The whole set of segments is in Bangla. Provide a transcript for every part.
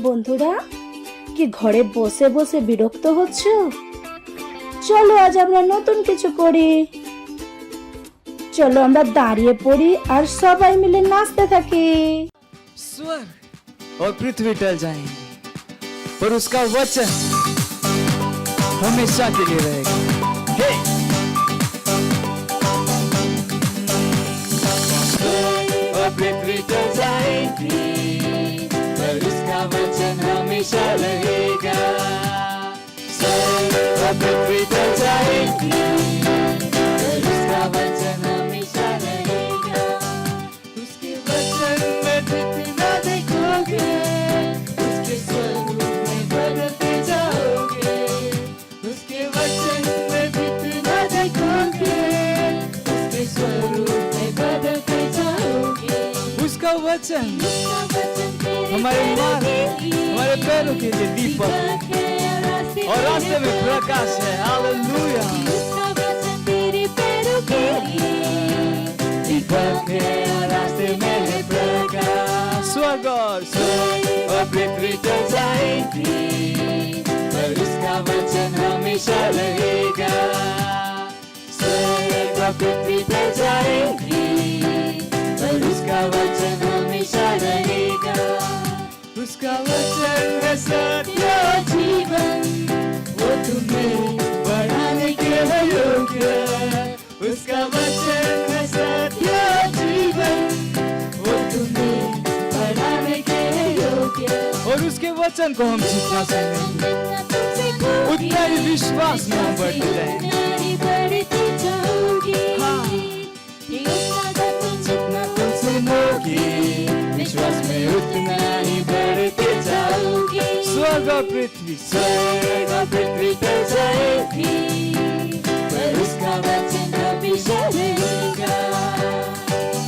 বন্ধুরা, কি ঘরে বসে বসে বিরক্ত হচ্ছ? চলো আজ আমরা নতুন কিছু করি। চলো আমরা দাঁড়িয়ে পড়ি আর সবাই মিলে নাচতে থাকি। स्वर्ग और पृथ्वी टल जाएंगे पर उसका वचन हमेशा के लिए रहेगा। हे! स्वर्ग और पृथ्वी टल जाएंगी पर उसका वचन हमेशा रहेगा। स्वर्ग और पृथ्वी टल जाएंगी पर उसका वचन हमेशा रहेगा। उसके वचन में जितना देखोगे उसके स्वरूप में बदलते जाओगे। उसके वचन में जितना देखोगे उसके स्वरूप में बदलते जाओगे। उसका वचन हमारे मार्ग हमारे पैरों के लिए दीपक और रास्ते में प्रकाश है। हालेलुया। उसका वचन तेरे पैरों के लिए दीपक है और रास्ते में है प्रकाश। स्वर्ग और पृथ्वी टल जाएगी पर उसका वचन हमेशा रहेगा। स्वर्ग और पृथ्वी टल जाएगी पर उसका वचन हमेशा रहेगा। उसका वचन है सत्य जीवन, वो तुम्हें बढ़ाने के है योग्य। उसका वचन है सत्य जीवन, वो तुम्हें बढ़ाने के है योग्य। और उसके वचन को हम जितना सुनेंगे उतना ही विश्वास में हम बढ़ते जाएंगे। हाँ, जितना तुम सुनोगे विश्वास में उतना ही बढ़ते जाओगे। स्वर्ग और पृथ्वी टल जाएगी पर उसका वचन हमेशा रहेगा।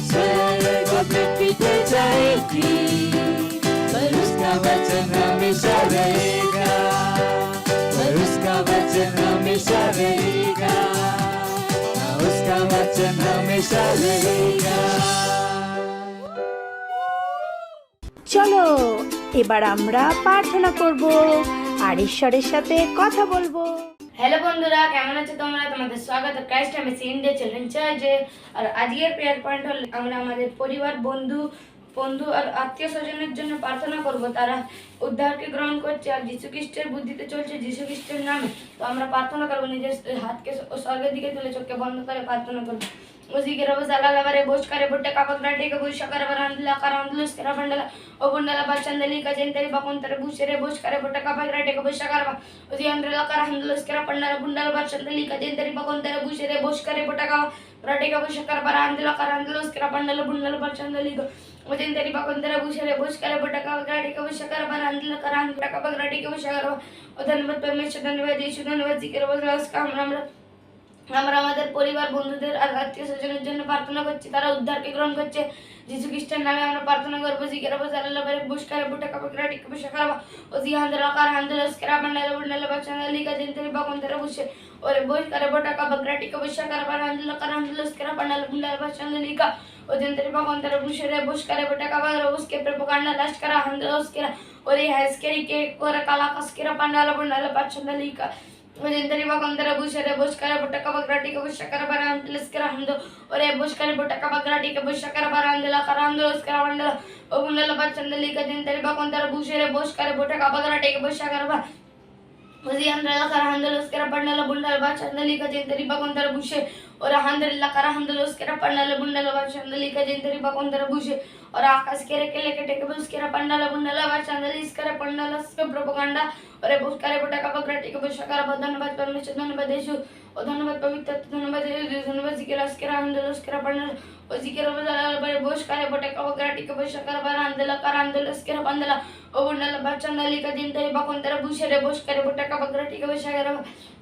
स्वर्ग और पृथ्वी टल जाएगी पर उसका वचन हमेशा रहेगा। पर उसका वचन हमेशा रहेगा। उसका वचन हमेशा रहेगा। চলো এবার আমরা প্রার্থনা করব আর ঈশ্বরের সাথে কথা বলবো। হ্যালো বন্ধুরা, কেমন আছো তোমরা? তোমাদের স্বাগত ক্রাইস্ট এমএসি ইন্ডিয়া চিলড্রেন চার্চে। আর আজকের প্রেয়ার পয়েন্ট হল আমরা আমাদের পরিবার, বন্ধু আর আত্মীয় স্বজনের জন্য প্রার্থনা করব। তারা উদ্ধারকে গ্রহণ করছে আর যীশু খ্রিস্টের বুদ্ধিতে চলছে যীশু খ্রিস্টের নামে। তো আমরা প্রার্থনা করবো, নিজের হাতকে স্বর্গের দিকে তুলে চোখকে বন্ধ করে প্রার্থনা করবো। उसी के रब साला बारे बोझ करे बुट्टे का पकड़ाटे के बुझ कर बरांदला करांदलुस करा बंडला ओ बंडला बचंदली का जेंतरी बकोन तेरे बुशरे बोझ करे बुट्टे का पकड़ाटे के बुझ कर उसी अंदरला करांदलुस करा बंडला बंडला बचंदली का जेंतरी बकोन तेरे बुशरे बोझ करे बुट्टे का पकड़ाटे के बुझ कर बरांदला करांदलुस करा बंडला बंडला बचंदली का ओ जेंतरी बकोन तेरे बुशरे बोझ करे बुट्टे का पकड़ाटे के बुझ कर बरांदला करांदला का पकड़ाटे के बुझ कर ओ धन्यवाद परमेश्वर, धन्यवाद यीशु, धन्यवाद जी के रब का আমরা আমাদের পরিবার, বন্ধুদের আর আত্মীয় স্বজনের জন্য প্রার্থনা করছি। তারা উদ্ধারকে গ্রহণ করছে যীশু খ্রিস্টের নামে আমরা প্রার্থনা করবো। জিকেরা বসাল্লাহ বারে বুশকারে বুটা কাপড়া টিকে বসে খারাপ ওজি হান্দালা কার হান্দালা স্করা বান্ডালা বুন্ডালা বাচ্চালা লিকা জেনতেরি বাকন্তরা বসে ওরে বই করে বুটা কাপড়া টিকে বসে খারাপ হান্দালা কার হান্দালা স্করা বান্ডালা বুন্ডালা বাচ্চালা লিকা ও জেনতেরি বাকন্তরা বসে রে বুশকারে বুটা কাপড়া उसके प्रोपगंडा लास्ट करा हांदाला स्करा और ये हैस्केरी के कोरा काला कसकरा बांडाला बुंडाला बाच्चाला लिका वजेंतरी बकंदरा बुशरे बुशकरे बुटका बगराटी के बुशकर बरांदलस करा हंदो और ए बुशकरे बुटका बगराटी के बुशकर बरांदला करांदलस करा बंडला ओ बुंडला बचंदली का जेंतरी बकंदरा बुशरे बुशकरे बुटका बगराटी के बुशकर बा वजी अंदरला करा हंदलस करा बंडला बुंडला बचंदली का जेंतरी बकंदरा बुशे और हंदरला करा हंदलस करा बंडला बुंडला बचंदली का जेंतरी बकंदरा बुशे और आकाश के रेके लेके टेके बुशकरा बंडला बुंडला बचंदली इसकरा बंडला से प्रोपगंडा और बुश करे बुटा का बकराटी के बुश कर धन्यवाद परमेश्वर, धन्यवाद यीशु और धन्यवाद पवित्र, धन्यवाद धन्यवाद जिकेरा स्करा हंदलस करा बंडला और जिकेरा बजाला बरे बुश करे बुटा का बकराटी के बुश कर बरांदला करांदलस करा बंडला ओ बुंडला बचंदली का जिंतरी बकंदरा बुशरे बुश करे बुटा का बकराटी के बुश कर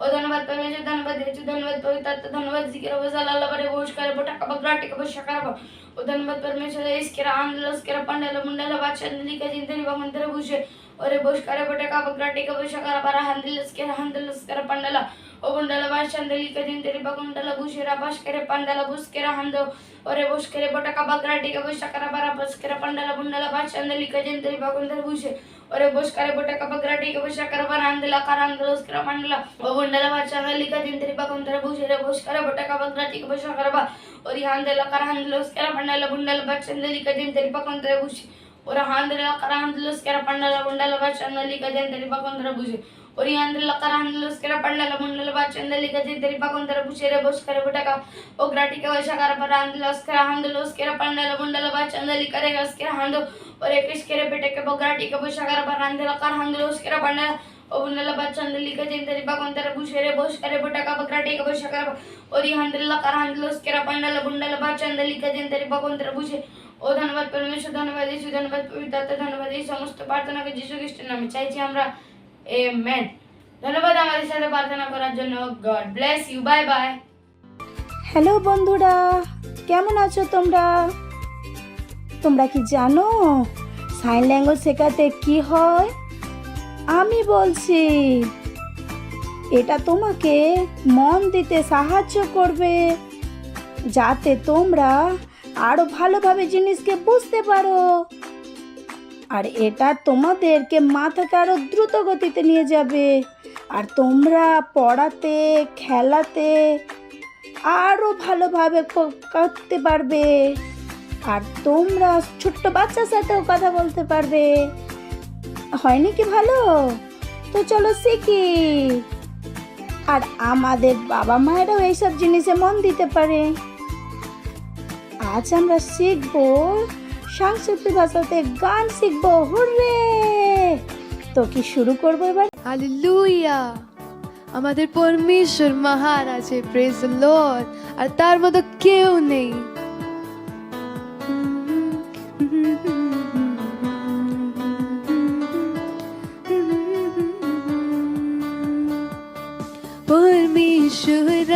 और धन्यवाद परमेश्वर, धन्यवाद यीशु, धन्यवाद पवित्र, धन्यवाद जिकेरा बजाला बरे बुश करे बुटा का बकराटी के बुश कर और धन्यवाद परमेश्वर इसकरा आंदलस करा बंडला बुंडला बचंदली का जिंतरी बकंदरा बुशे और बुश करे बुटा का बकराटी के बुश कर बरा हंदलस करा बंडला ओ बुंडला बचंदली का जिंतरी बकंदला बुशरा बश करे बंडला बुश करा हंदो और बुश करे बुटा का बकराटी के बुश कर बरा बश करे बंडला बुंडला बचंदली का जिंतरी बकंदरा बुश বুঝে ওরে বস করে বোটা কাপা গ্রাটি কে বসা করে বারান্দলা কারান্দলা উস্করা মান্ডলা ও বন্ডলা বাচ্চা লিখা দিন তেরি বাকন তেরে বুঝে রে বস করে বোটা কাপা গ্রাটি কে বসা করে বা और हांदला करांदला उस्करा पंडला बुंडला बच्चन लिखा दिन तेरी बाकन तेरे बुझे और हांदला करांदला उस्करा पंडला बुंडला बच्चन लिखा दिन तेरी बाकन तेरे बुझे और हांदला करांदला उस्करा पंडला बुंडला बच्चन लिखा दिन तेरी बाकन तेरे बुझे रे बस करे বোটা কাপা ओ ग्राटी के वशा कर बारांदला उस्करा हांदला उस्करा पंडला बुंडला बच्चन लिखा रे उस्करा हांदो और एक इसके बेटे के बगराटी के वशा कर बारांदला करांदला उस्करा पंडला ओ बुंडला बच्चन लिखा दिन तेरी बाकन तेरे बुझे रे बस करे বোটা কাপা ग्राटी के वशा कर और हांदला करांदला उस्करा पंडला बुंडला बच्चन लिखा दिन तेरी बाकन तेरे बुझे ও ধন্যবাদ পরমেশ্বর, ধন্যবাদ যিশু, ধন্যবাদ পবিত্র আত্মা, ধন্যবাদ এই সমস্ত প্রার্থনাকে যিশু খ্রিস্টের নামে চাইছি আমরা, আমেন। ধন্যবাদ আমাদের সাথে প্রার্থনা করার জন্য। God bless you, bye bye. Hello বন্ধুরা, কেমন আছো তোমরা? তোমরা কি জানো সাইন ল্যাঙ্গুয়েজ শেখাতে কি হয়? আমি বলছি, এটা তোমাকে মন দিতে সাহায্য করবে যাতে তোমরা আরো ভালোভাবে জিনিসকে বুঝতে পারো, আর এটা তোমাদেরকে মাথাকে আরো দ্রুত গতিতে নিয়ে যাবে, আর তোমরা পড়াতে খেলাতে আরো ভালোভাবে করতে পারবে, আর তোমরা ছোট্ট বাচ্চার সাথেও কথা বলতে পারবে। হয়নি কি ভালো? তো চলো শিখি। আর আমাদের বাবা মায়েরাও এইসব জিনিসে মন দিতে পারে। আজ আমরা শিখবো সাংস্কৃতিক ভাষাতে গান শিখবো। হুররে! তো কি শুরু করবো এবার? হালেলুয়া! আমাদের পরমেশ্বর মহান আছে, প্রেজ দ্য লর্ড, আর তার মতো কেউ নেই। পরমেশ্বর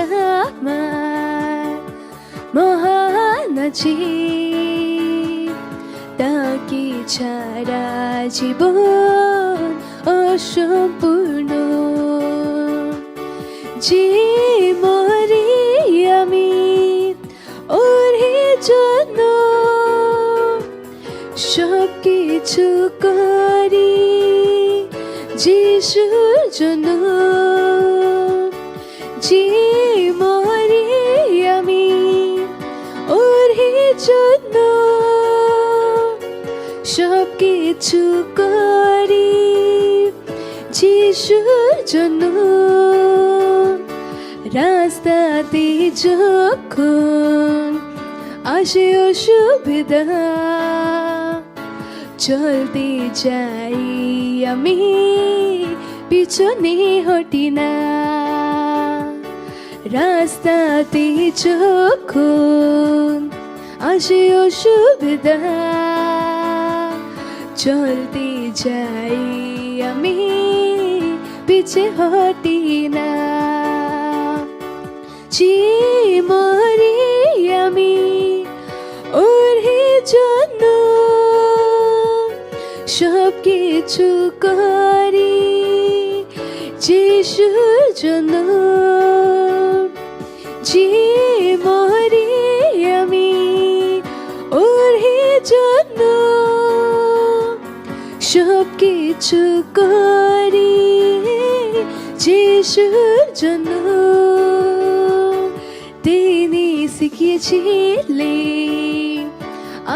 আমার মহান আছে, তাকে ছাড়া জীবন অসম্পূর্ণ। যে মরি আমি ওর জন্য, সব কিছু করি যিশুর জন্য। যে মরি আমি ওর জন্য, সব কিছু করি যিশুর জন্য। রাস্তাতে যখন আসে অসুবিধা, চলতে যাই আমি, পিছনে হটি না। রাস্তাতে যখন আসে অসুবিধা, চলতে যাই আমি, পিছে হটি না। যে মরি আমি ওর জন্য, সব কিছু করি যিশুর জন্য। যে মরি আমি ওর জন্য, সব কিছু করি যিশুর জন্য। তিনি শিখিয়েছিলেন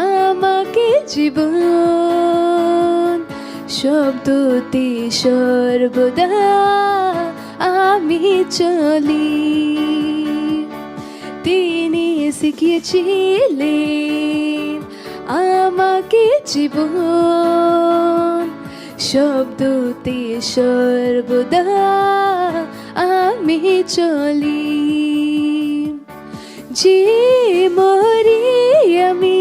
আমাকে জীবন, শব্দতে সর্বদা আমি চলি। তিনি শিখিয়েছিলেন আমাকে জীবন, শব্দতে সর্বদা আমি চলি। যে মরি আমি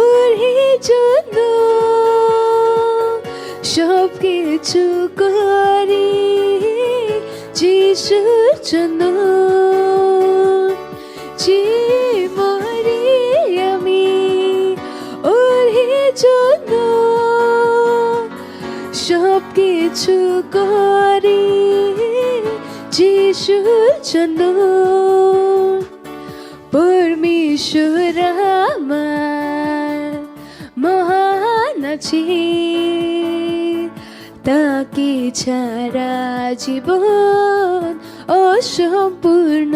ওর জন্য, সব কিছু করি যিশুর জন্য। যে মরি আমি ওর জন্য, সব কিছু করি যিশুর জন্য। পরমেশ্বর আমার মহান আছে, তাকে ছাড়া জীবন অসম্পূর্ণ।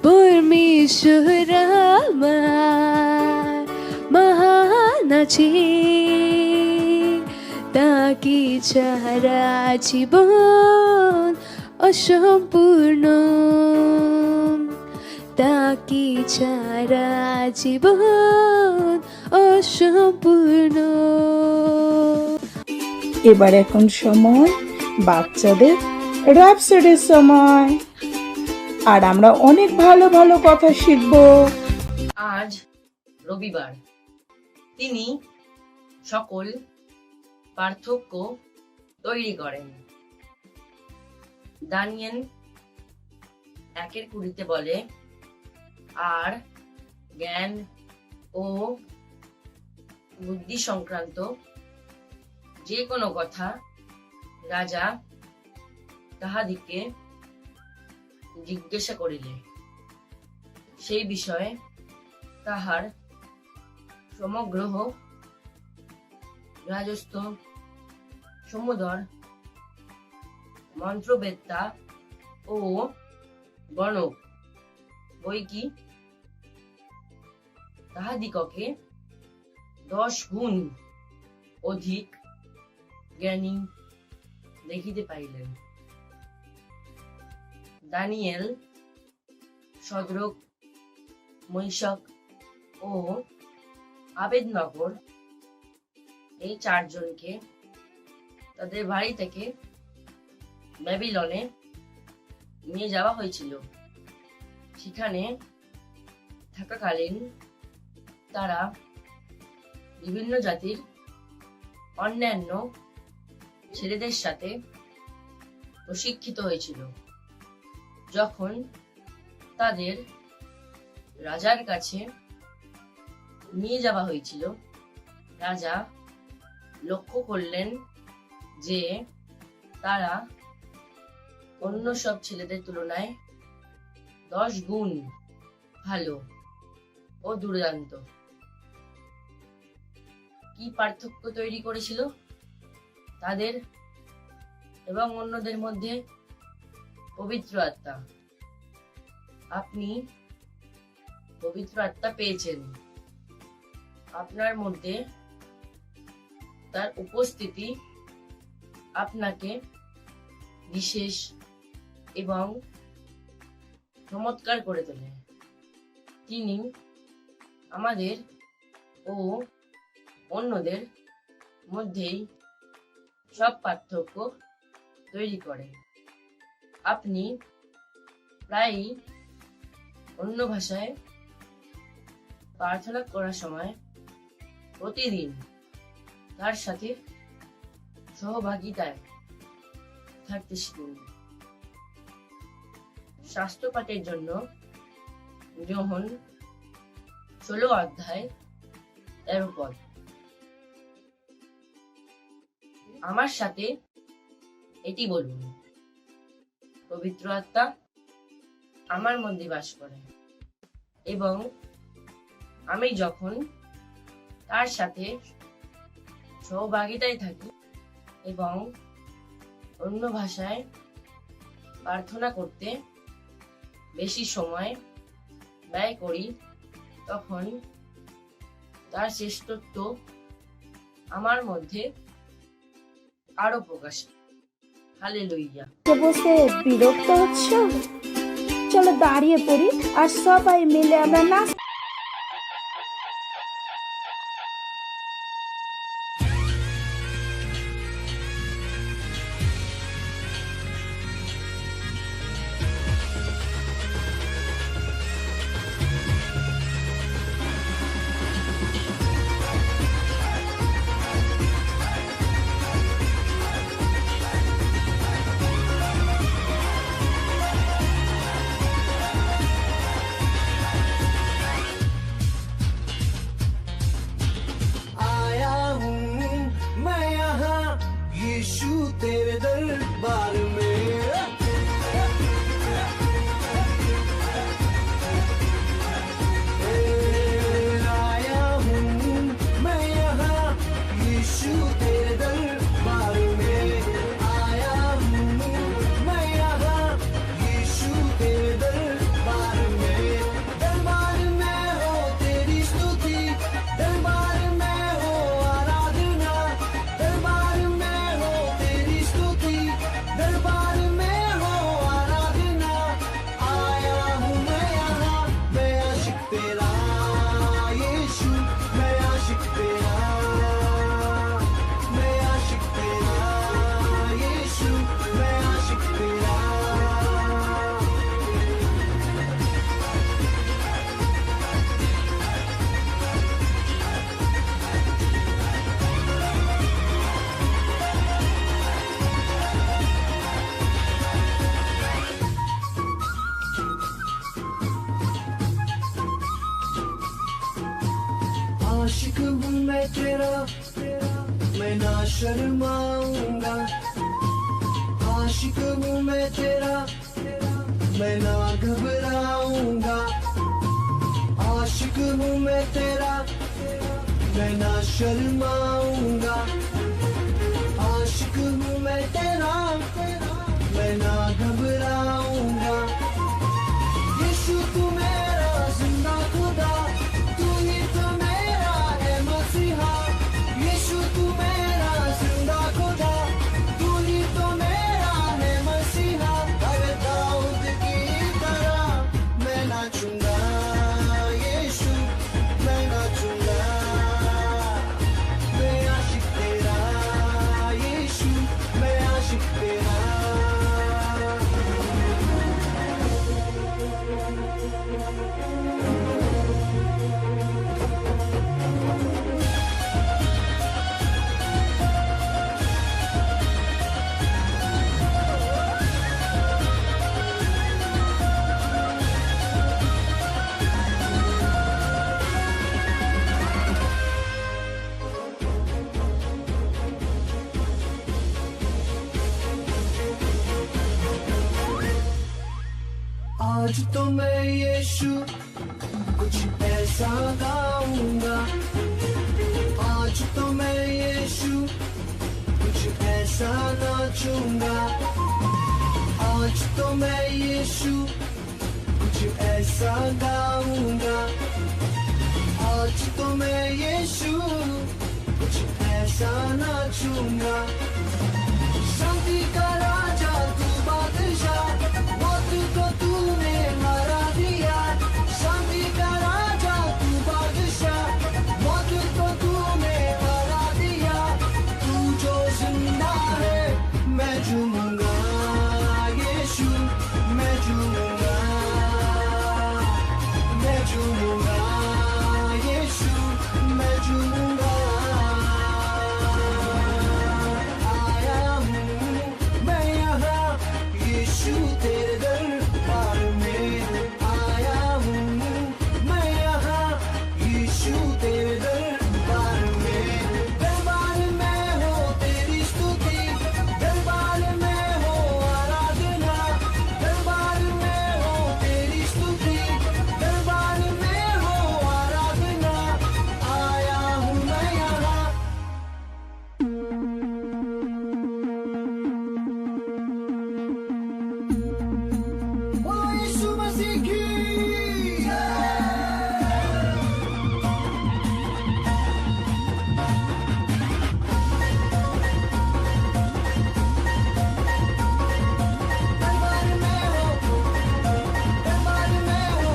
পরমেশ্বর আমার মহান আছে, তাকে ছাড়া জীবন অসম্পূর্ণ, তাকে ছাড়া জীবন অসম্পূর্ণ। এবার এখন সময় বাচ্চাদের র‍্যাপসডির সময়, আর আমরা অনেক ভালো ভালো কথা শিখবো। আজ রবিবার, তিনি সকল পার্থক্য তৈরি করেন। দানিয়েল 1:20 বলে, আর জ্ঞান ও বুদ্ধি সংক্রান্ত যে কোনো কথা রাজা তাহাদিকে জিজ্ঞাসা করিলে সেই বিষয়ে তাহার সমগ্র রাজস্থ সমুদর মন্ত্রবেত্তা ও গণক বৈকি তাহাদিগকে 10 গুণ অধিক জ্ঞানী দেখিতে পাইলেন। দানিয়েল, শদ্রক, মৈশক ও আবেদনগর এই 4 জনকে তাদের বাড়ি থেকে ব্যাবিলনে নিয়ে যাওয়া হয়েছিল। সেখানে থাকাকালীন তারা বিভিন্ন জাতির অন্যান্য ছেলেদের সাথে প্রশিক্ষিত হয়েছিল। যখন তাদের রাজার কাছে নিয়ে যাওয়া হয়েছিল, রাজা লক্ষ্য করলেন যে তারা অন্য সব ছেলেদের তুলনায় 10 গুণ ভালো ও দুর্দান্ত। কি পার্থক্য তৈরি করেছিল তাদের এবং অন্যদের মধ্যে? পবিত্র আত্মা। আপনি পবিত্র আত্মা পেয়েছেন, আপনার মধ্যে তার উপস্থিতি আপনাকে বিশেষ এবং চমৎকার করে তোলে। তিনি আমাদের ও অন্যদের মধ্যেই সব পার্থক্য তৈরি করে। আপনি প্রায়ই অন্য ভাষায় প্রার্থনা করার সময় প্রতিদিন তার সাথে সহভাগিতায় থাকতে শিখুন। শাস্ত্র পাঠের জন্য যোহন 16 অধ্যায় 13 পদ। আমার সাথে এটি বলুন, পবিত্র আত্মা আমার মধ্যে বাস করে এবং আমি যখন তার সাথে সহভাগিতায় থাকি এবং অন্য ভাষায় প্রার্থনা করতে বেশি সময় ব্যয় করি, তখন তার শ্রেষ্ঠত্ব আমার মধ্যে আরো প্রকাশ। হালেলুইয়া। বসে বিরক্ত হচ্ছ? চলো দাঁড়িয়ে পড়ি আর সবাই মিলে আমরা নাচ। आशिक हूँ मैं तेरा, मैं ना शर्माऊंगा। आशिक हूँ मैं तेरा, मैं ना घबराऊंगा। आशिक हूँ मैं तेरा, मैं ना शर्माऊंगा। आशिक हूँ मैं तेरा, मैं ना घबराऊंगा। यीशु तू मेरा जिंदा खुदा, तू ही तो मेरा है मसीहा। यीशु तू मेरा जिंदा खुदा, तू ही तो मेरा है मसीहा। अरे दाऊद की तरह मैं नाचूंगा, यीशु मैं नाचूंगा। मैं आशिक तेरा, यीशु मैं आशिक तेरा। आज तो मैं यीशु कुछ ऐसा गाऊंगा। आज तो मैं यीशु कुछ ऐसा नाचूंगा। आज तो मैं यीशु कुछ ऐसा गाऊंगा। आज तो मैं यीशु कुछ ऐसा नाचूंगा। शांति का राजा तू बादशाह, मौत को तूने हरा दिया। शांति का राजा तू बादशाह, मौत को तूने हरा दिया। तू जो जिंदा है मैं झूमूंगा, यीशु मैं झूमूंगा। मैं झूमूंगा, यीशु मैं झूमूंगा। आया हूँ मैं यहाँ यीशु तेरे दरबार में। आया हूँ मैं यहाँ यीशु तेरे दरबार में। दरबार में हो तेरी स्तुति, दरबार में हो आराधना। दरबार में हो तेरी स्तुति, दरबार में हो आराधना। आया हूँ मैं यहाँ। बोलो यीशु मसीह की दरबार में हो, दरबार में हो,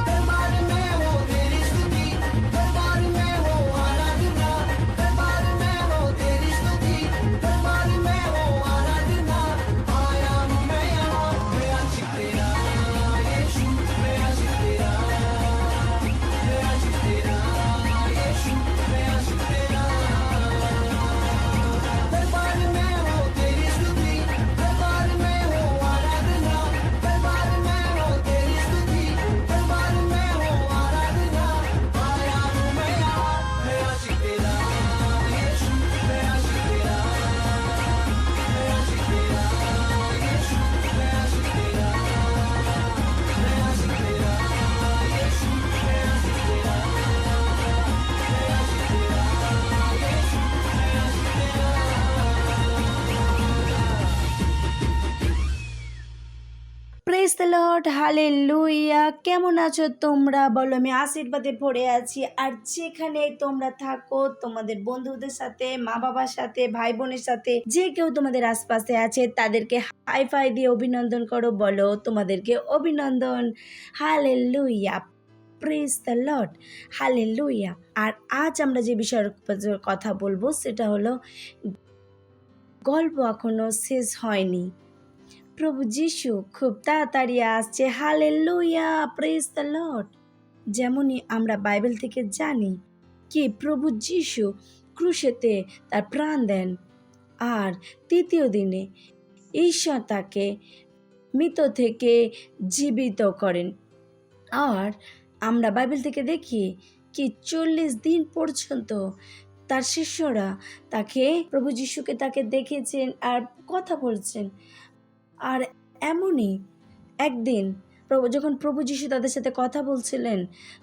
दरबार में हो तेरी स्तुति, दरबार में हो आराधना। दरबार में हो तेरी स्तुति, दरबार में हो आराधना। आया हूँ मैं यहाँ, मैं आशिक तेरा, यीशु मैं आशिक तेरा। मैं आशिक तेरा, यीशु मैं आशिक तेरा। दरबार में हो तेरी स्तुति, दरबार में हो आराधना। दरबार में हो तेरी स्तुति, दरबार में हो आराधना। आया हूँ मैं यहाँ, मैं आशिक तेरा, यीशु मैं आशिक तेरा। मैं आशिक तेरा, यीशु मैं आशिक तेरा। मैं आशिक तेरा, यीशु मैं आशिक तेरा। मैं आशिक तेरा, यीशु मैं आशिक तेरा। Praise the Lord, hallelujah. কেমন আছো তোমরা? বলো আমি আশীর্বাদে ভরে আছি। আর যেখানে তোমরা থাকো, তোমাদের বন্ধুদের সাথে, মা বাবার সাথে, ভাই বোনের সাথে, যে কেউ তোমাদের আশপাশে আছে তাদেরকে হাই ফাই দিয়ে অভিনন্দন করো। বলো তোমাদেরকে অভিনন্দন। Hallelujah, praise the Lord, hallelujah. আর আজ আমরা যে বিষয়ের উপর কথা বলবো সেটা হলো গল্প এখনো শেষ হয়নি। প্রভু যিশু খুব তাড়াতাড়ি আসছে। Hallelujah, praise the Lord. যেমনই আমরা বাইবেল থেকে জানি কি প্রভু যিশু ক্রুশেতে তার প্রাণ দেন, আর তৃতীয় দিনে ঈশ্বর তাকে মৃত থেকে জীবিত করেন। আর আমরা বাইবেল থেকে দেখি কি 40 দিন পর্যন্ত তার শিষ্যরা তাকে প্রভু যিশুকে তাকে দেখেছেন আর কথা বলছেন। আর এমনই একদিন যখন প্রভু যিশু তাদের সাথে কথা বলছিলেন,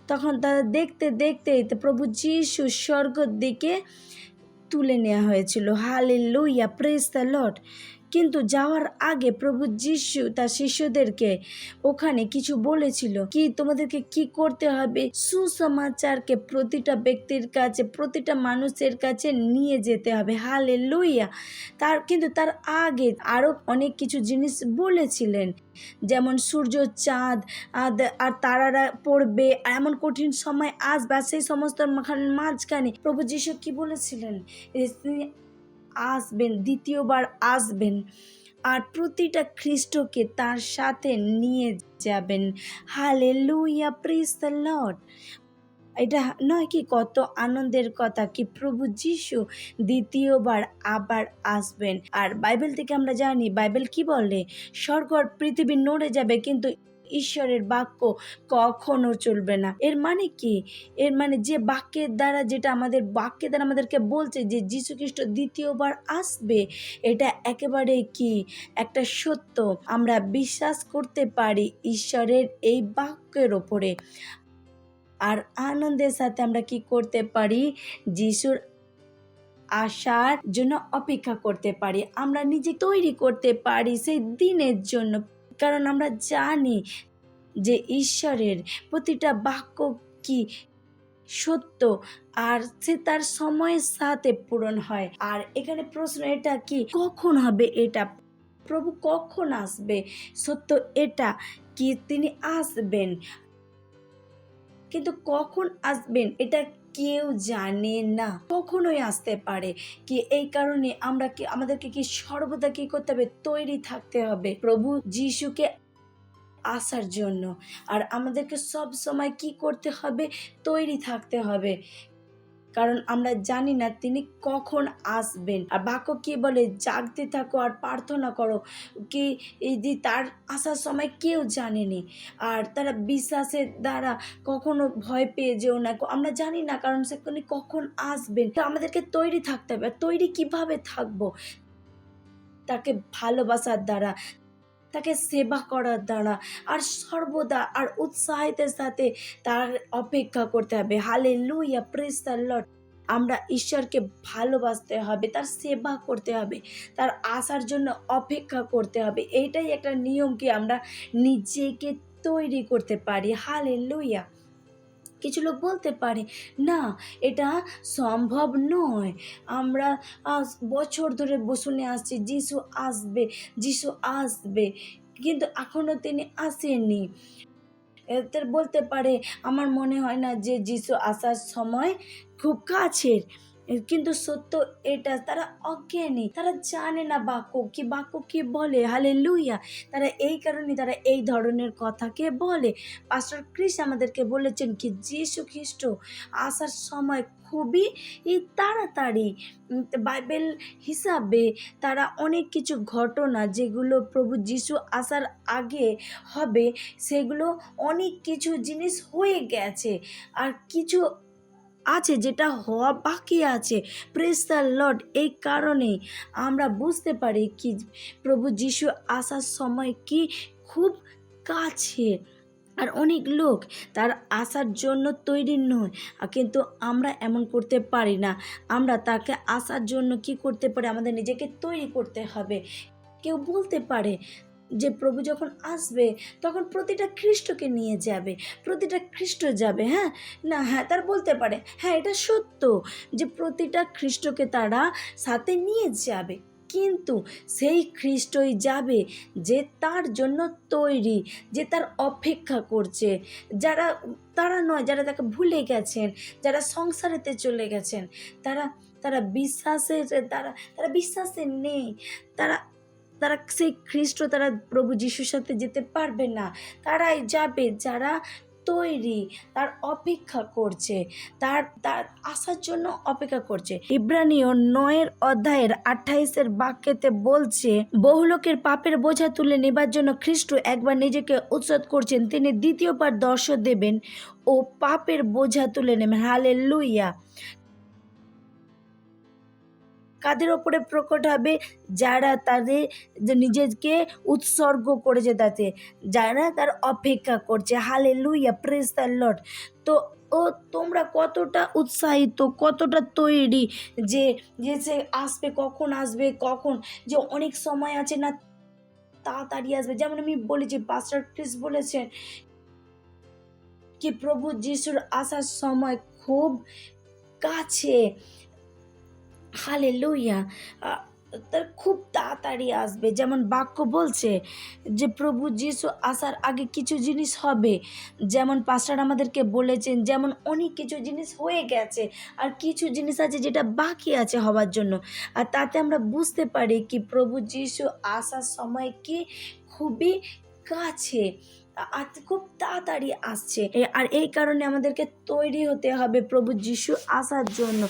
তখন তারা দেখতে দেখতে প্রভু যিশু স্বর্গের দিকে তুলে নেওয়া হয়েছিল। Hallelujah, praise the Lord. কিন্তু যাওয়ার আগে প্রভু যিশু তার শিষ্যদেরকে ওখানে কিছু বলেছিল, কি তোমাদেরকে কি করতে হবে, সুসমাচারকে প্রতিটা ব্যক্তির কাছে, প্রতিটা মানুষের কাছে নিয়ে যেতে হবে। হালেলুয়া। তার আগে আরো অনেক কিছু জিনিস বলেছিলেন, যেমন সূর্য, চাঁদ আর তারারা পড়বে, এমন কঠিন সময় আসবে। আর সেই সমস্ত মাঝখানে প্রভু যিশু কি বলেছিলেন, তিনি আসবেন, দ্বিতীয়বার আসবেন আর প্রতিটা খ্রিস্টকে তার সাথে নিয়ে যাবেন। Hallelujah, praise the Lord. এটা নয় কি কত আনন্দের কথা কি প্রভু যিশু দ্বিতীয়বার আবার আসবেন। আর বাইবেল থেকে আমরা জানি, বাইবেল কি বলে, স্বর্গ আর পৃথিবী নড়ে যাবে কিন্তু ঈশ্বরের বাক্য কখনো চলবে না। এর মানে কি? এর মানে যে বাক্যের দ্বারা, যেটা আমাদের বাক্যের দ্বারা আমাদেরকে বলছে যে যীশু খ্রিস্ট দ্বিতীয়বার আসবে, এটা একেবারে কি একটা সত্য। আমরা বিশ্বাস করতে পারি ঈশ্বরের এই বাক্যের ওপরে। আর আনন্দের সাথে আমরা কি করতে পারি, যিশুর আসার জন্য অপেক্ষা করতে পারি। আমরা নিজে তৈরি করতে পারি সেই দিনের জন্য, কারণ আমরা জানি যে ঈশ্বরের প্রতিটা বাক্য কি সত্য আর সে তার সময়ের সাথে পূরণ হয়। আর এখানে প্রশ্ন এটা কি, কখন হবে এটা, প্রভু কখন আসবে? সত্য এটা কি তিনি আসবেন, কিন্তু কখন আসবেন এটা কেউ জানে না। কখনোই আসতে পারে কি, এই কারণে আমাদেরকে কি সর্বদা কি করতে হবে, তৈরি থাকতে হবে প্রভু যিশুকে আসার জন্য। আর আমাদেরকে সব সময় কি করতে হবে, তৈরি থাকতে হবে, কারণ আমরা জানি না তিনি কখন আসবেন। আর বাক্য কি বলে, জাগতে থাকো আর প্রার্থনা করো, কি এই যে তার আসার সময় কেউ জানেনি। আর তারা বিশ্বাসের দ্বারা কখনো ভয় পেয়ে যেও না, আমরা জানি না কারণ সে কখন আসবেন। তো আমাদেরকে তৈরি থাকতে হবে। তৈরি কিভাবে থাকবো? তাকে ভালোবাসার দ্বারা, তাকে সেবা করার দ্বারা, আর সর্বদা আর উৎসাহিতের সাথে তার অপেক্ষা করতে হবে। Hallelujah, praise the Lord. আমরা ঈশ্বরকে ভালোবাসতে হবে, তার সেবা করতে হবে, তার আসার জন্য অপেক্ষা করতে হবে। এইটাই একটা নিয়ম কি আমরা নিজেকে তৈরি করতে পারি। হালেলুয়া। কিছু লোক বলতে পারে না, এটা সম্ভব নয়, আমরা বছর ধরে শুনে আসছি যিশু আসবে, যিশু আসবে, কিন্তু এখনো তিনি আসেননি। এদের বলতে পারে আমার মনে হয় না যে যিশু আসার সময় খুব কাছের, কিন্তু সত্য এটা, তারা অজ্ঞানী, তারা জানে না বাক্য কি বলে। হালেলুয়া। তারা এই কারণে তারা এই ধরনের কথাকে বলে। পাস্টর ক্রিস আমাদেরকে বলেছেন কি যীশু খ্রিস্ট আসার সময় খুবই তাড়াতাড়ি। বাইবেল হিসাবে তারা অনেক কিছু ঘটনা যেগুলো প্রভু যিশু আসার আগে হবে, সেগুলো অনেক কিছু জিনিস হয়ে গেছে, আর কিছু আছে যেটা হওয়া বাকি আছে। Praise the Lord. এই কারণে আমরা বুঝতে পারি কি প্রভু যিশু আসার সময় কি খুব কাছে। আর অনেক লোক তার আসার জন্য তৈরি নয়, কিন্তু আমরা এমন করতে পারি না। আমরা তাকে আসার জন্য কি করতে পারি, আমাদের নিজেকে তৈরি করতে হবে। কেউ বলতে পারে যে প্রভু যখন আসবে তখন প্রতিটা খ্রিস্টকে নিয়ে যাবে, প্রতিটা খ্রিস্ট যাবে। তারা বলতে পারে হ্যাঁ এটা সত্য যে প্রতিটা খ্রিস্টকে তারা সাথে নিয়ে যাবে, কিন্তু সেই খ্রিস্টই যাবে যে তার জন্য তৈরি, যে তার অপেক্ষা করছে। তারা নয় যারা তাকে ভুলে গেছেন, যারা সংসারেতে চলে গেছেন, তারা বিশ্বাসে নেই, তারা সেই খ্রিস্ট, তারা প্রভু যিশুর সাথে যেতে পারবে না। তারাই যাবে যারা তৈরি, তার অপেক্ষা করছে, তার তার আসার জন্য অপেক্ষা করছে। ইব্রানীয় 9 অধ্যায়ের 28 বাক্যেতে বলছে, বহুলোকের পাপের বোঝা তুলে নেবার জন্য খ্রিস্ট একবার নিজেকে উৎসর্গ করছেন, তিনি দ্বিতীয়বার দর্শন দেবেন ও পাপের বোঝা তুলে নেবেন। হালেলুয়া। কাদের ওপরে প্রকট হবে? যারা তাদের নিজেকে উৎসর্গ করেছে, তাতে যারা তার অপেক্ষা করছে। Hallelujah, praise the Lord. তো তোমরা কতটা উৎসাহিত, কতটা তৈরি যে যে সে আসবে, কখন আসবে, কখন, যে অনেক সময় আছে না, তাড়াতাড়ি আসবে। যেমন আমি বলেছি, পাস্টার ক্রিস বলেছেন কি প্রভু যিশুর আসার সময় খুব কাছে। হালেলুয়া। তার খুব তাড়াতাড়ি আসবে। যেমন বাক্য বলছে যে প্রভু যিশু আসার আগে কিছু জিনিস হবে, যেমন পাস্টার আমাদেরকে বলেছেন, যেমন অনেক কিছু জিনিস হয়ে গেছে আর কিছু জিনিস আছে যেটা বাকি আছে হওয়ার জন্য। আর তাতে আমরা বুঝতে পারি কি প্রভু যিশু আসার সময় কি খুবই কাছে, আর খুব তাড়াতাড়ি আসছে। আর এই কারণে আমাদেরকে তৈরি হতে হবে প্রভু যিশু আসার জন্য,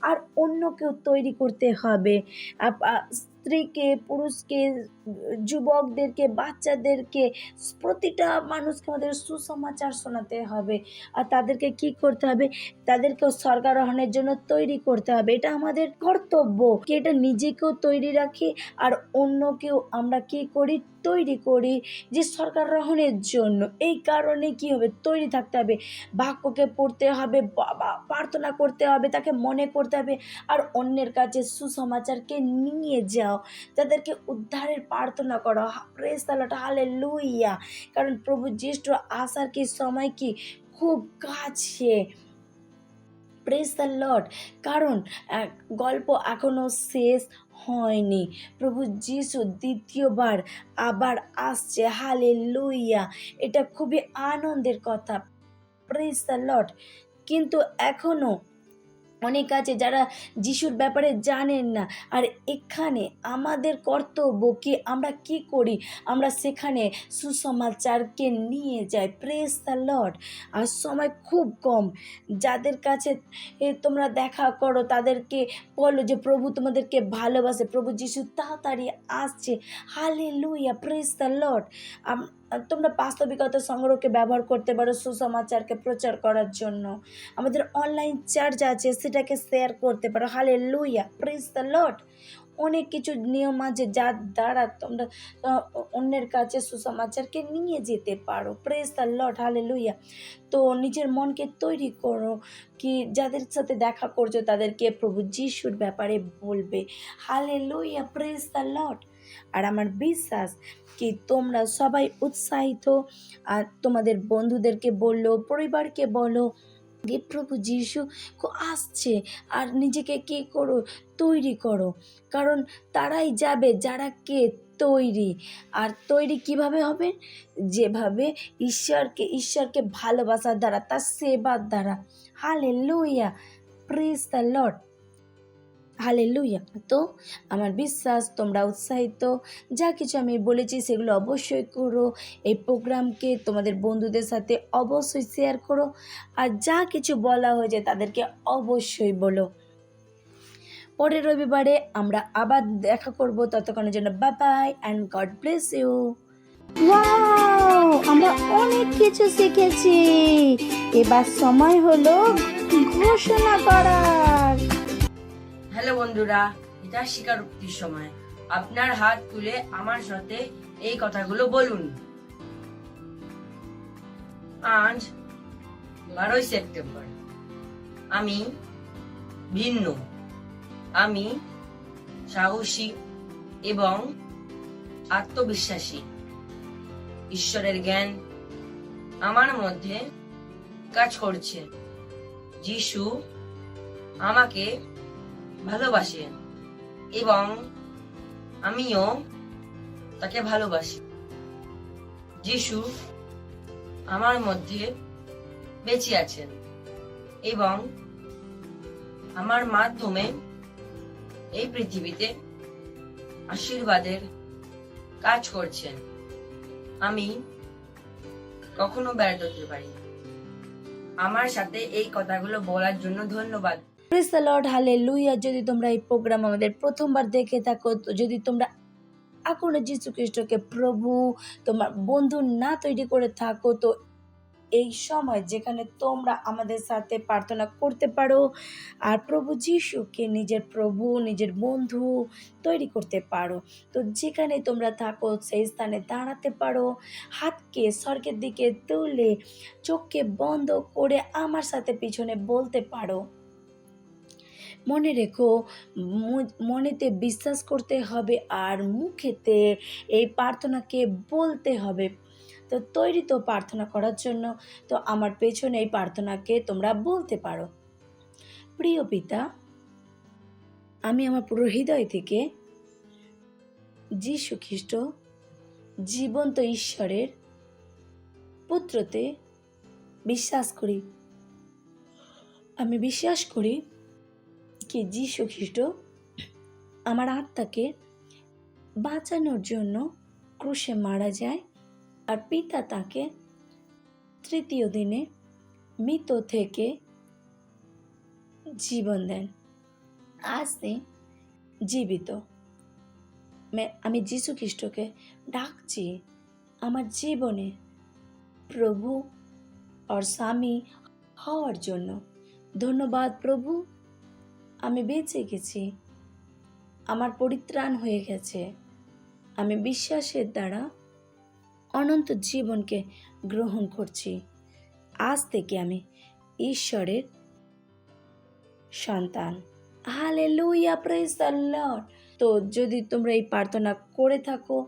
আর অন্যকেও তৈরি করতে হবে। স্ত্রীকে, পুরুষকে, যুবকদেরকে, বাচ্চাদেরকে, প্রতিটা মানুষকে আমাদের সুসমাচার শোনাতে হবে। আর তাদেরকে কি করতে হবে? তাদেরকেও স্বর্গারোহণের জন্য তৈরি করতে হবে। এটা আমাদের কর্তব্য কি এটা নিজেকেও তৈরি রাখি আর অন্যকেও আমরা কি করি? তৈরি করি যে স্বর্গারোহণের জন্য। এই কারণে কি হবে? তৈরি থাকতে হবে, বাক্যকে পড়তে হবে, প্রার্থনা করতে হবে, তাকে মনে করতে হবে, আর অন্যের কাছে সুসমাচারকে নিয়ে যাও, তাদেরকে উদ্ধারের প্রার্থনা করো। Praise the Lord, hallelujah. কারণ প্রভু যিশু আসার কি সময় কি খুব কাছে। Praise the Lord. কারণ গল্প এখনো শেষ হয়নি, প্রভু যিশু দ্বিতীয়বার আবার আসছে। হালেলুয়া। এটা খুবই আনন্দের কথা। Praise the Lord. কিন্তু এখনো অনেক আছে যারা যিশুর ব্যাপারে জানেন না। আর এখানে আমাদের কর্তব্য কি আমরা কি করি? আমরা সেখানে সুসমাচারকে নিয়ে যাই। Praise the Lord. আর সময় খুব কম। যাদের কাছে তোমরা দেখা করো তাদেরকে বলো যে প্রভু তোমাদেরকে ভালোবাসে, প্রভু যিশু তাড়াতাড়ি আসছে। Hallelujah, praise the Lord. তোমরা বাস্তবিকতা সংগ্রহকে ব্যবহার করতে পারো সুসমাচারকে প্রচার করার জন্য। আমাদের অনলাইন চার্চ আছে, সেটাকে শেয়ার করতে পারো। Hallelujah, praise the Lord. অনেক কিছু নিয়ম আছে যার দ্বারা তোমরা অন্যের কাছে সুসমাচারকে নিয়ে যেতে পারো। Praise the Lord, hallelujah. তো নিজের মনকে তৈরি করো কি যাদের সাথে দেখা করছো তাদেরকে প্রভু যিশুর ব্যাপারে বলবে। Hallelujah, praise the Lord. আর আমার বিশ্বাস কি তোমরা সবাই উৎসাহিত, আর তোমাদের বন্ধুদেরকে বললো, পরিবারকে বলো যে প্রভু যিশু আসছে, আর নিজেকে কি করো? তৈরি করো। কারণ তারাই যাবে যারা কে তৈরি। আর তৈরি কিভাবে হবে? যেভাবে ঈশ্বরকে ভালোবাসার দ্বারা, তার সেবার দ্বারা। Hallelujah, praise the Lord, hallelujah. তো আমার বিশ্বাস তোমরা উৎসাহিত। যা কিছু আমি বলেছি সেগুলো অবশ্যই করো। এই প্রোগ্রামকে তোমাদের বন্ধুদের সাথে অবশ্যই শেয়ার করো। আর যা কিছু বলা হয়েছে তাদেরকে অবশ্যই বলো। পরের রবিবারে আমরা আবার দেখা করব। ততক্ষণের জন্য bye bye and God bless you. Wow, আমরা অনেক কিছু শিখেছি। এবার সময় হলো ঘোষণা করার। হ্যালো বন্ধুরা, এটা স্বীকারোক্তির সময়। আপনার হাত তুলে আমার সাথে এই কথাগুলো বলুন। আজ 12 সেপ্টেম্বর। আমি ভিন্ন, আমি সাহসী এবং আত্মবিশ্বাসী। ঈশ্বরের জ্ঞান আমার মধ্যে কাজ করছে। যিশু আমাকে ভালোবাসে এবং আমিও তাকে ভালোবাসি। যিশু আমার মধ্যে বেঁচে আছেন এবং আমার মাধ্যমে এই পৃথিবীতে আশীর্বাদের কাজ করছেন। আমি কখনো ব্যর্থ হতে পারি। আমার সাথে এই কথাগুলো বলার জন্য ধন্যবাদ। Praise the Lord, hallelujah. যদি তোমরা এই প্রোগ্রাম আমাদের প্রথমবার দেখে থাকো, তো যদি তোমরা এখনো যীশু খ্রিস্টকে প্রভু তোমার বন্ধু না তৈরি করে থাকো, তো এই সময় যেখানে তোমরা আমাদের সাথে প্রার্থনা করতে পারো আর প্রভু যিশুকে নিজের প্রভু নিজের বন্ধু তৈরি করতে পারো। তো যেখানে তোমরা থাকো সেই স্থানে দাঁড়াতে পারো, হাতকে স্বর্গের দিকে তুলে চোখকে বন্ধ করে আমার সাথে পিছনে বলতে পারো। মনে রেখো, মনেতে বিশ্বাস করতে হবে আর মুখেতে এই প্রার্থনাকে বলতে হবে। তো তৈরি তো প্রার্থনা করার জন্য, তো আমার পেছনে এই প্রার্থনাকে তোমরা বলতে পারো। প্রিয় পিতা, আমি আমার পুরো হৃদয় থেকে যীশু খ্রিস্ট জীবন্ত ঈশ্বরের পুত্রতে বিশ্বাস করি। আমি বিশ্বাস করি কি যীশু খ্রিস্ট আমার আত্মাকে বাঁচানোর জন্য ক্রুশে মারা যায় আর পিতা তাকে তৃতীয় দিনে মৃত থেকে জীবন দেন। আজ তিনি জীবিত। আমি যীশু খ্রিস্টকে ডাকছি আমার জীবনে প্রভু আর স্বামী হওয়ার জন্য। ধন্যবাদ প্রভু, আমি বেঁচে গেছি, আমার পরিত্রাণ হয়ে গেছে। আমি বিশ্বাসের দ্বারা অনন্ত জীবনকে গ্রহণ করছি। আজ থেকে আমি ঈশ্বরের সন্তান। Hallelujah, praise the Lord. তো যদি তোমরা এই প্রার্থনা করে থাকো,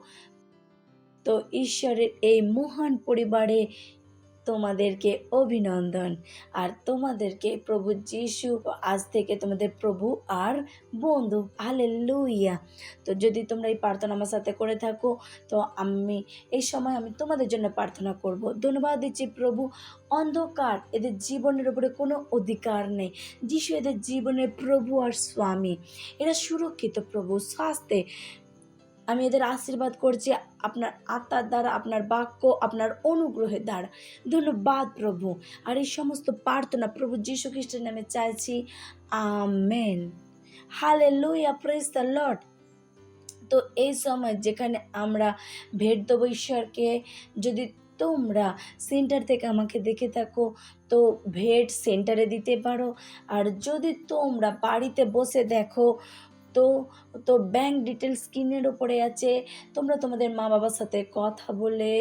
তো ঈশ্বরের এই মহান পরিবারে তোমাদেরকে অভিনন্দন। আর তোমাদেরকে প্রভু যিশু আজ থেকে তোমাদের প্রভু আর বন্ধু। হালেলুয়া। তো যদি তোমরা এই প্রার্থনা আমার সাথে করে থাকো, তো আমি এই সময় আমি তোমাদের জন্য প্রার্থনা করব। ধন্যবাদ দিচ্ছি প্রভু, অন্ধকার এদের জীবনের উপরে কোনো অধিকার নেই। যিশু এদের জীবনের প্রভু আর স্বামী, এরা সুরক্ষিত প্রভু। স্বাস্থ্যে আমি এদের আশীর্বাদ করছি আপনার আত্মার দ্বারা, আপনার বাক্য, আপনার অনুগ্রহের দ্বারা। ধন্যবাদ প্রভু। আর এই সমস্ত প্রার্থনা প্রভু যীশু খ্রিস্টের নামে চাইছি, amen. Hallelujah, praise the Lord. তো এই সময় যেখানে আমরা ভেট দেবো ঈশ্বরকে, যদি তোমরা সেন্টার থেকে আমাকে দেখে থাকো তো ভেট সেন্টারে দিতে পারো। আর যদি তোমরা বাড়িতে বসে দেখো তো তো ব্যাংক ডিটেলস স্ক্রিনের ওপরে আছে, তোমরা তোমাদের মা বাবার সাথে কথা বলে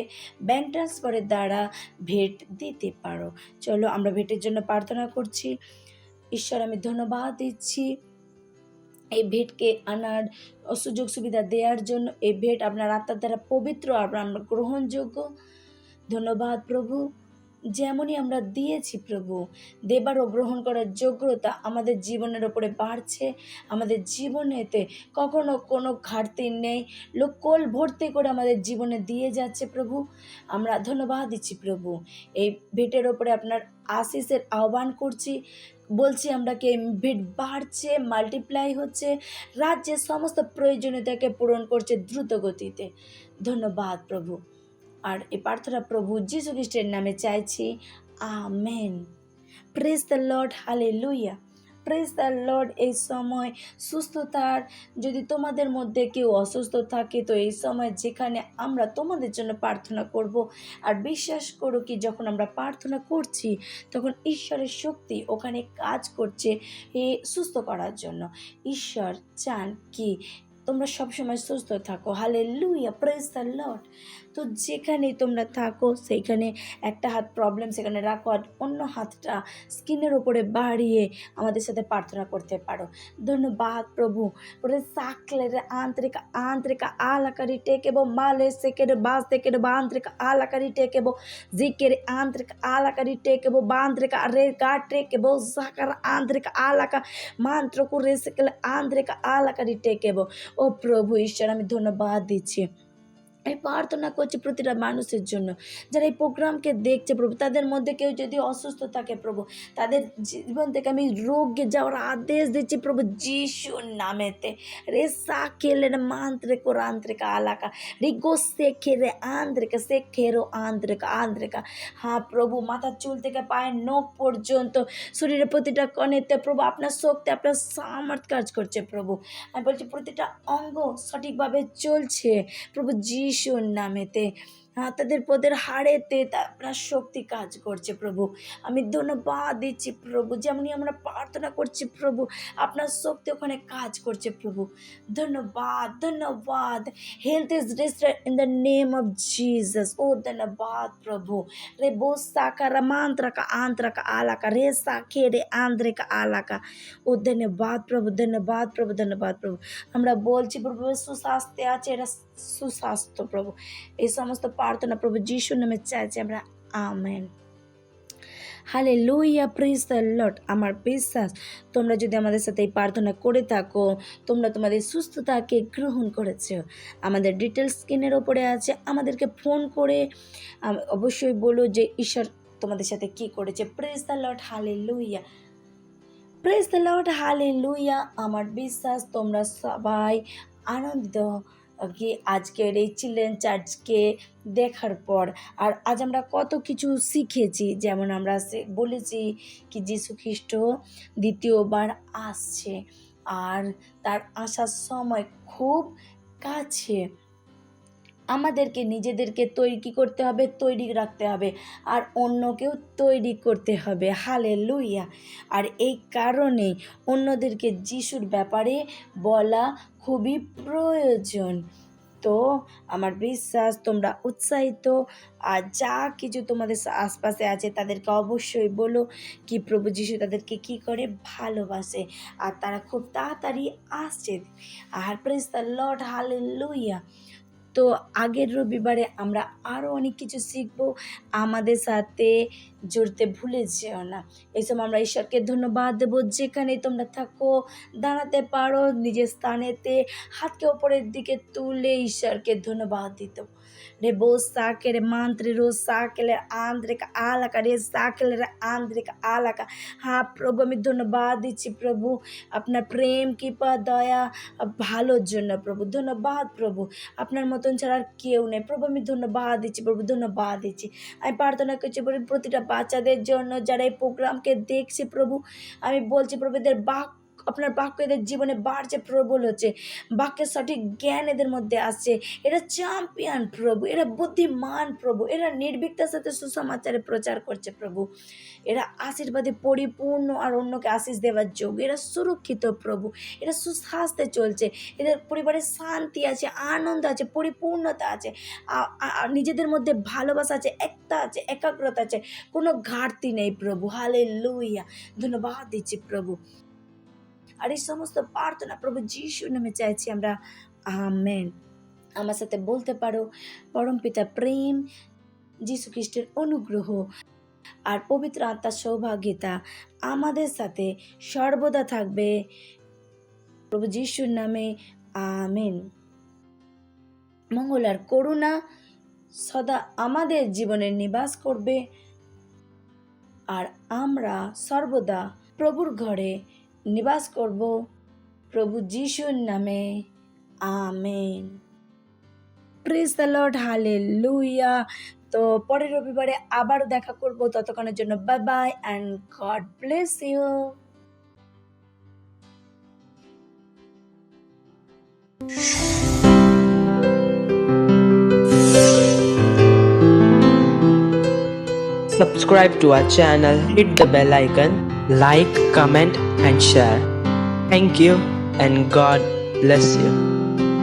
ব্যাংক ট্রান্সফারের দ্বারা ভেট দিতে পারো। চলো আমরা ভেটের জন্য প্রার্থনা করছি। ঈশ্বর, আমি ধন্যবাদ দিচ্ছি এই ভেটকে আনার সুযোগ সুবিধা দেওয়ার জন্য। এই ভেট আপনার আত্মার দ্বারা পবিত্র আর আমরা গ্রহণযোগ্য। ধন্যবাদ প্রভু, যেমনই আমরা দিয়েছি প্রভু, দেবার ও গ্রহণ করার যোগ্যতা আমাদের জীবনের ওপরে বাড়ছে। আমাদের জীবনেতে কখনো কোনো ঘাটতি নেই, লোক কোল ভর্তি করে আমাদের জীবনে দিয়ে যাচ্ছে প্রভু। আমরা ধন্যবাদ দিচ্ছি প্রভু। এই ভেটের ওপরে আপনার আশিসের আহ্বান করছি, বলছি আমরা কি ভেট বাড়ছে, মাল্টিপ্লাই হচ্ছে, রাজ্যের সমস্ত প্রয়োজনীয়তাকে পূরণ করছে দ্রুত গতিতে। ধন্যবাদ প্রভু। আর এই প্রার্থনা প্রভু যীশু খ্রিস্টের নামে চাইছি, amen. Praise the Lord, hallelujah, praise the Lord. এই সময় সুস্থতার, যদি তোমাদের মধ্যে কেউ অসুস্থ থাকে, তো এই সময় যেখানে আমরা তোমাদের জন্য প্রার্থনা করব। আর বিশ্বাস করো কি যখন আমরা প্রার্থনা করছি তখন ঈশ্বরের শক্তি ওখানে কাজ করছে সুস্থ করার জন্য। ঈশ্বর চান কি তোমরা সবসময় সুস্থ থাকো। Hallelujah, praise the Lord. তো যেখানেই তোমরা থাকো সেইখানে একটা হাত প্রবলেম সেখানে রাখো আর অন্য হাতটা স্কিনের ওপরে বাড়িয়ে আমাদের সাথে প্রার্থনা করতে পারো। ধন্যবাদ প্রভু। সাকলের আন্তরিক আন্তরিক আলাকারি টেকেবো মালে সেকের বাস থেকে বান্ত্রিক আলাকারি টেকেবো জিকের আন্তরিক আলাকারি টেকেবো বান্ত্রিক রে গা টেকেবো সাকার আন্তরিক আলাকা মান্ত্রকু রে সেকেল আন্তরিক আলাকারি টেকেবো। ও প্রভু ঈশ্বর, আমি ধন্যবাদ দিচ্ছি আমি প্রার্থনা করছি প্রতিটা মানুষের জন্য যারা এই প্রোগ্রামকে দেখছে প্রভু, তাদের মধ্যে কেউ যদি অসুস্থ থাকে প্রভু, তাদের জীবন থেকে আমি রোগে যাওয়ার আদেশ দিচ্ছি প্রভু যিশুর নামেতে। রে সাকেলের মান্ত্রিক ও আন্ত্রিক আলাকা রিগো শেখেরে আন্দ্রিকা শেখেরো আন্দ্রিকা। হ্যাঁ প্রভু, মাথার চুল থেকে পায়ের নখ পর্যন্ত শরীরের প্রতিটা কণেতে প্রভু আপনার শক্তি, আপনার সামর্থ্য কাজ করছে প্রভু। আমি বলছি প্রতিটা অঙ্গ সঠিকভাবে চলছে প্রভু যিশুর নামেতে। তাদের পদের হাড়েতে আপনার শক্তি কাজ করছে প্রভু। আমি ধন্যবাদ দিচ্ছি প্রভু, যেমনই আমরা প্রার্থনা করছি প্রভু আপনার শক্তি ওখানে কাজ করছে প্রভু। ধন্যবাদ। Health is restored in the name of Jesus. ও ধন্যবাদ প্রভু। রে বো সাকারা মান্ত্রাকা আন্ত্রাকা আলাকা রে সাখে রে আন্দ্রেকা আলাকা। ও ধন্যবাদ প্রভু। আমরা বলছি প্রভু সুস্বাস্থ্য আছে, এরা সুস্বাস্থ্য প্রভু। এই সমস্ত প্রার্থনা প্রভু যিশুর নামে চাইছি আমরা, amen. Hallelujah, praise the Lord. আমার বিশ্বাস তোমরা যদি আমাদের সাথে এই প্রার্থনা করে থাকো, তোমরা তোমাদের সুস্থতাকে গ্রহণ করেছো। আমাদের ডিটেলস স্ক্রিনের ওপরে আছে, আমাদেরকে ফোন করে অবশ্যই বলো যে ঈশ্বর তোমাদের সাথে কি করেছে। Praise the Lord, hallelujah, praise the Lord, hallelujah. আমার বিশ্বাস তোমরা সবাই আনন্দিত কি আজকের এই চিলড্রেন চার্চকে দেখার পর। আর আজ আমরা কত কিছু শিখেছি, যেমন আমরা বলেছি কি যীশু খ্রিস্ট দ্বিতীয়বার আসছে আর তার আসার সময় খুব কাছে। আমাদেরকে নিজেদেরকে তৈরি রাখতে হবে আর অন্যকেও তৈরি করতে হবে। হালেলুয়া। আর এই কারণে অন্যদেরকে যিশুর ব্যাপারে বলা খুবই প্রয়োজন। তো আমার বিশ্বাস তোমরা উৎসাহিত, আর যা কিছু তোমাদের আশপাশে আছে তাদেরকে অবশ্যই বলো কি প্রভু যিশু তাদেরকে কি করে ভালোবাসে আর তারা খুব তাড়াতাড়ি আসছে। আর প্রেজ দ্য লর্ড, হালেলুয়া। তো আগের রবিবারে আমরা আরও অনেক কিছু শিখবো, আমাদের সাথে জুড়তে ভুলে যেও না। এই সময় আমরা ঈশ্বরকে ধন্যবাদ দেবো। যেখানে তোমরা থাকো দাঁড়াতে পারো, নিজের স্থানেতে হাতকে ওপরের দিকে তুলে ঈশ্বরকে ধন্যবাদ দিত। রে বো সাকের মান্ত্রে রো সাকেলের আন্দ্রিক আলাকা রে সাকেলের আন্দ্রিক আলাকা। হ্যাঁ প্রভু, আমি ধন্যবাদ দিচ্ছি প্রভু আপনার প্রেম, কৃপা, দয়া, ভালোর জন্য প্রভু। ধন্যবাদ প্রভু, আপনার মতন ছাড়া আর কেউ নেই প্রভু। আমি ধন্যবাদ দিচ্ছি প্রভু, ধন্যবাদ দিচ্ছি। আমি প্রার্থনা করছি প্রভু প্রতিটা বাচ্চাদের জন্য যারা এই প্রোগ্রামকে দেখছে প্রভু। আমি বলছি প্রভু এদের আপনার বাক্য এদের জীবনে বাড়ছে প্রবল হচ্ছে, বাক্যের সঠিক জ্ঞান এদের মধ্যে আসছে। এরা চ্যাম্পিয়ন প্রভু, এরা বুদ্ধিমান প্রভু, এরা নির্ভীকতার সাথে সুসমাচারে প্রচার করছে প্রভু। এরা আশীর্বাদে পরিপূর্ণ আর অন্যকে আশীষ দেওয়ার যোগ্য। এরা সুরক্ষিত প্রভু, এরা সুস্বাস্থ্যে চলছে, এদের পরিবারে শান্তি আছে, আনন্দ আছে, পরিপূর্ণতা আছে, নিজেদের মধ্যে ভালোবাসা আছে, একতা আছে, একাগ্রতা আছে, কোনো ঘাটতি নেই প্রভু। হালেলুয়া, ধন্যবাদ দিচ্ছি প্রভু। আর এই সমস্ত প্রার্থনা প্রভু যিশুর নামে চাইছি আমরা, আমেন। আমার সাথে বলতে পারো, পরমপিতা প্রেম, যীশু খ্রিস্টের অনুগ্রহ আর পবিত্র আত্মার সৌভাগ্যতা আমাদের সাথে সর্বদা থাকবে প্রভু যিশুর নামে, আমেন। মঙ্গল আর করুণা সদা আমাদের জীবনে নিবাস করবে আর আমরা সর্বদা প্রভুর ঘরে নিবাস করব প্রভু যিশুর নামে, amen. Praise the Lord, hallelujah. তো পরের রবিবারে আবারও দেখা করব, ততক্ষণের জন্য bye bye and God bless you. Subscribe to our channel, hit the bell icon, like, comment and share. Thank you and God bless you.